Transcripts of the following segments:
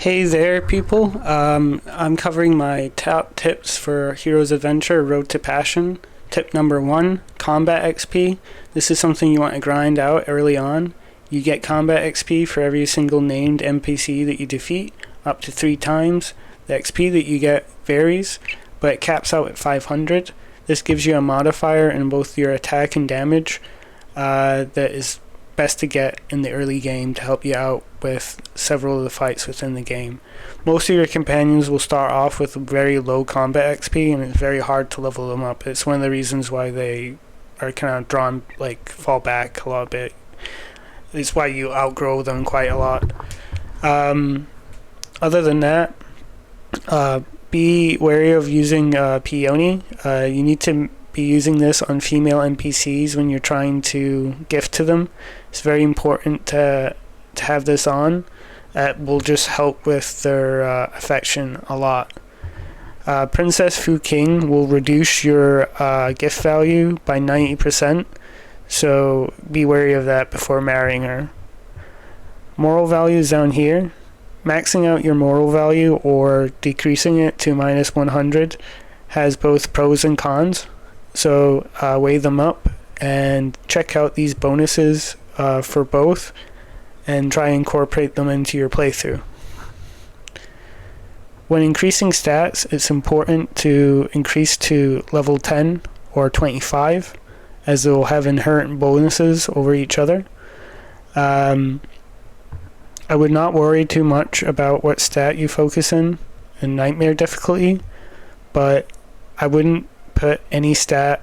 Hey there, people. I'm covering my top tips for Hero's Adventure Road to Passion. Tip number one, combat XP. This is something you want to grind out early on. You get combat XP for every single named NPC that you defeat, up to 3 times. The XP that you get varies, but it caps out at 500. This gives you a modifier in both your attack and damage that is best to get in the early game to help you out with several of the fights within the game. Most of your companions will start off with very low combat XP, and it's very hard to level them up. It's one of the reasons why they are kind of drawn, fall back a little bit. It's why you outgrow them quite a lot. Other than that, be wary of using peony. You need to be using this on female NPCs when you're trying to gift to them. It's very important to have this on. It will just help with their affection a lot. Princess Fu King will reduce your gift value by 90%, so be wary of that before marrying her. Moral values down here. Maxing out your moral value or decreasing it to minus 100 has both pros and cons, so weigh them up and check out these bonuses for both and try and incorporate them into your playthrough. When increasing stats, it's important to increase to level 10 or 25, as they will have inherent bonuses over each other. I would not worry too much about what stat you focus in Nightmare difficulty, but I wouldn't put any stat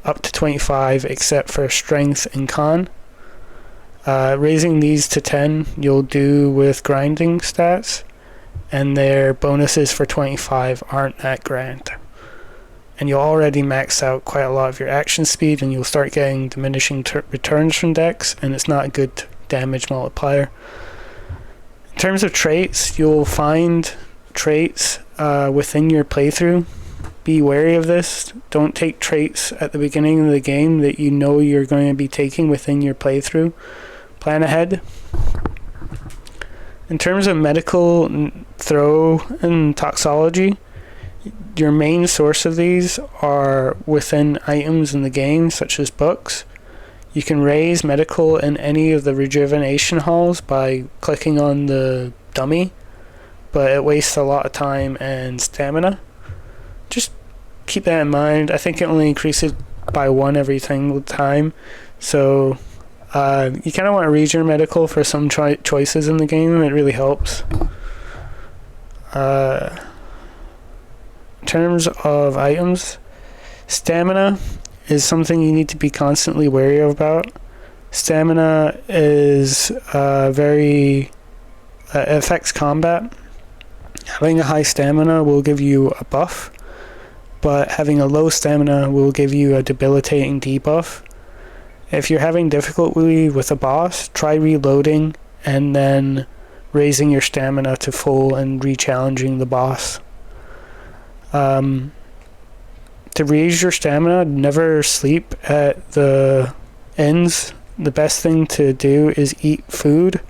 up to 25 except for strength and con. Raising these to 10 you'll do with grinding stats, and their bonuses for 25 aren't that grand. And you'll already max out quite a lot of your action speed, and you'll start getting diminishing returns from decks, and it's not a good damage multiplier. In terms of traits, you'll find traits within your playthrough. Be wary of this. Don't take traits at the beginning of the game that you know you're going to be taking within your playthrough. Plan ahead. In terms of medical, throw, and toxology, your main source of these are within items in the game, such as books. You can raise medical in any of the rejuvenation halls by clicking on the dummy, but it wastes a lot of time and stamina. Just keep that in mind. I think it only increases by 1 every single time, so you kind of want to raise your medical for some choices in the game. It really helps. In terms of items, stamina is something you need to be constantly wary about. Stamina is very affects combat. Having a high stamina will give you a buff, but having a low stamina will give you a debilitating debuff. If you're having difficulty with a boss, try reloading and then raising your stamina to full and re-challenging the boss. To raise your stamina, never sleep at the inns. The best thing to do is eat food.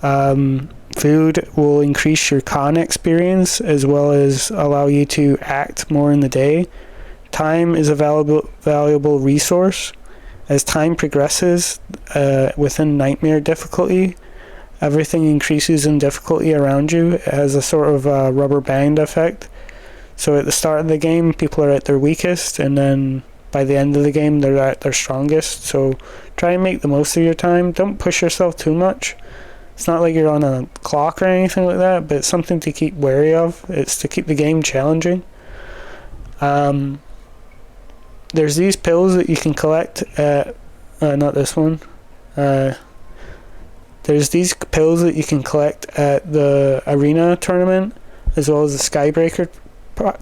Food will increase your con experience as well as allow you to act more in the day. Time is a valuable resource. As time progresses within Nightmare difficulty, everything increases in difficulty around you. It has a sort of rubber band effect. So at the start of the game, people are at their weakest, and then by the end of the game, they're at their strongest. So try and make the most of your time. Don't push yourself too much. It's not like you're on a clock or anything like that, but it's something to keep wary of. It's to keep the game challenging. There's these pills that you can collect at... not this one. There's these pills that you can collect at the arena tournament, as well as the Skybreaker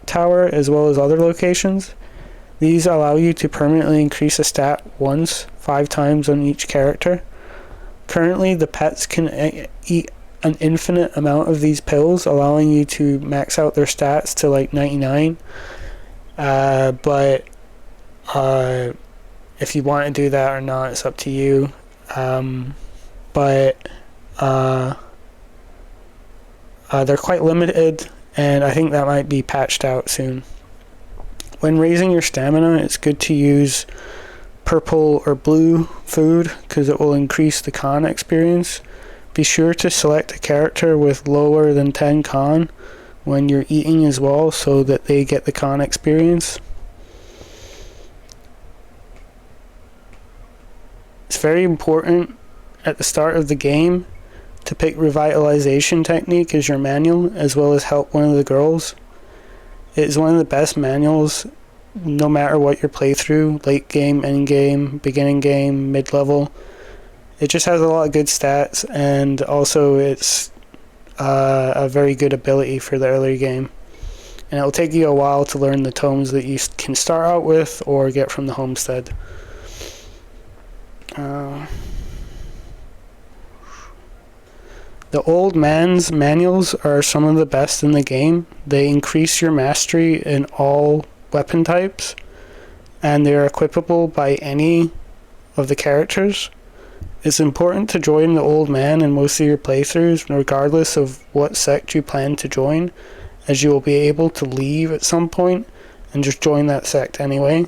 Tower, as well as other locations. These allow you to permanently increase a stat once, 5 times on each character. Currently, the pets can eat an infinite amount of these pills, allowing you to max out their stats to like 99. But if you want to do that or not, it's up to you. But They're quite limited, and I think that might be patched out soon. When raising your stamina, it's good to use purple or blue food because it will increase the con experience. Be sure to select a character with lower than 10 con when you're eating as well so that they get the con experience. It's very important at the start of the game to pick revitalization technique as your manual, as well as help one of the girls. It is one of the best manuals no matter what your playthrough, late game, end game, beginning game, mid-level. It just has a lot of good stats, and also it's a very good ability for the early game. And it will take you a while to learn the tomes that you can start out with or get from the homestead. The old man's manuals are some of the best in the game. They increase your mastery in all weapon types, and they are equipable by any of the characters. It's important to join the old man in most of your playthroughs, regardless of what sect you plan to join, as you will be able to leave at some point and just join that sect anyway.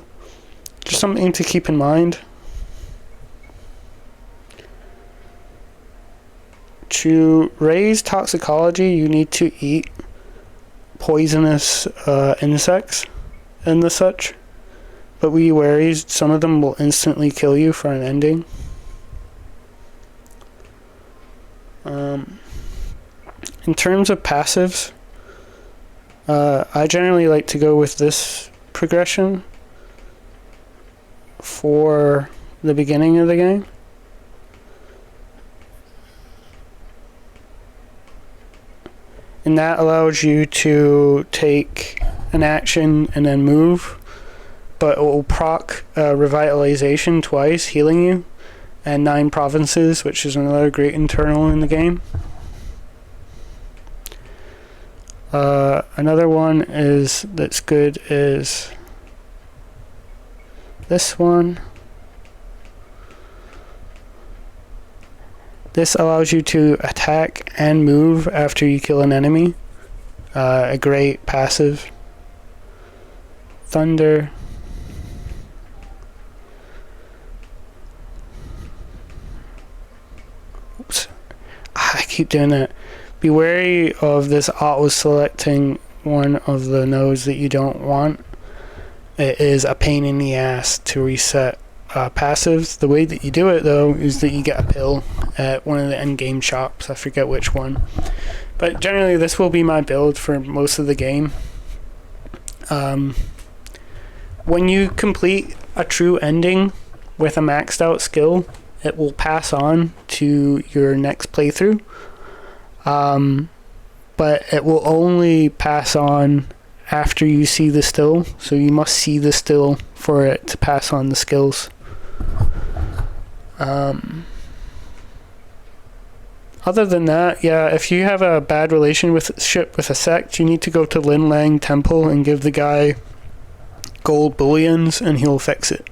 Just something to keep in mind. To raise toxicology, you need to eat poisonous insects and the such, but be wary, some of them will instantly kill you for an ending. In terms of passives, I generally like to go with this progression for the beginning of the game. And that allows you to take an action and then move, but it will proc revitalization twice, healing you, and 9 provinces, which is another great internal in the game. Another one that's good is this one. This allows you to attack and move after you kill an enemy. A great passive. Thunder. Oops. I keep doing that. Be wary of this auto-selecting one of the nodes that you don't want. It is a pain in the ass to reset passives. The way that you do it, though, is that you get a pill at one of the endgame shops. I forget which one. But generally, this will be my build for most of the game. When you complete a true ending with a maxed out skill, it will pass on to your next playthrough. But it will only pass on after you see the still, so you must see the still for it to pass on the skills. Other than that, yeah, if you have a bad relationship with a sect, you need to go to Lin Lang Temple and give the guy gold bullions and he'll fix it.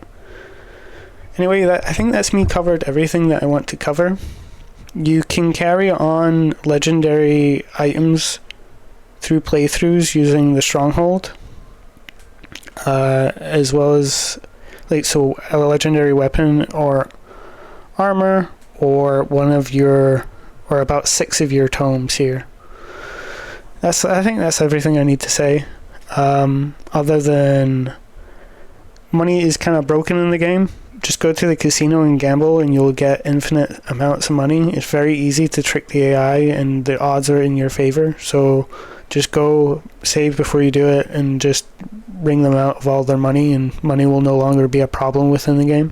Anyway, I think that's me covered everything that I want to cover. You can carry on legendary items through playthroughs using the Stronghold, as well as so a legendary weapon or armor, or one of your, or about 6 of your tomes here. I think that's everything I need to say. Other than money is kind of broken in the game. Just go to the casino and gamble and you'll get infinite amounts of money. It's very easy to trick the AI and the odds are in your favor. So just go save before you do it and just wring them out of all their money, and money will no longer be a problem within the game.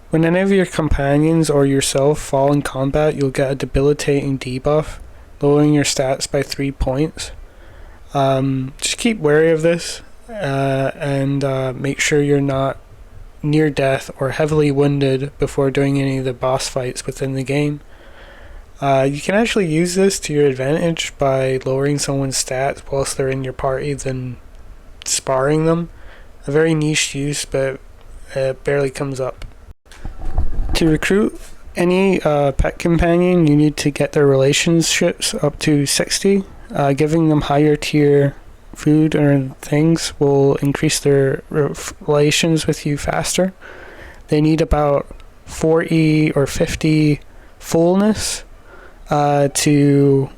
When any of your companions or yourself fall in combat, you'll get a debilitating debuff, lowering your stats by 3 points. Just keep wary of this and make sure you're not near death or heavily wounded before doing any of the boss fights within the game. You can actually use this to your advantage by lowering someone's stats whilst they're in your party than sparring them. A very niche use, but it barely comes up. To recruit Any pet companion, you need to get their relationships up to 60. Giving them higher tier food or things will increase their relations with you faster. They need about 40 or 50 fullness to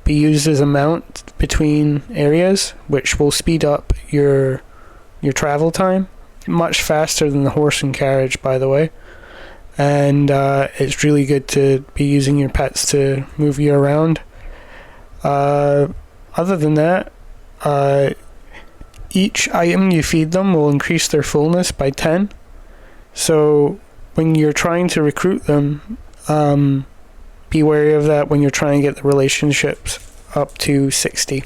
be used as a mount between areas, which will speed up your travel time much faster than the horse and carriage, by the way. And it's really good to be using your pets to move you around. Other than that, each item you feed them will increase their fullness by 10. So when you're trying to recruit them, be wary of that when you're trying to get the relationships up to 60.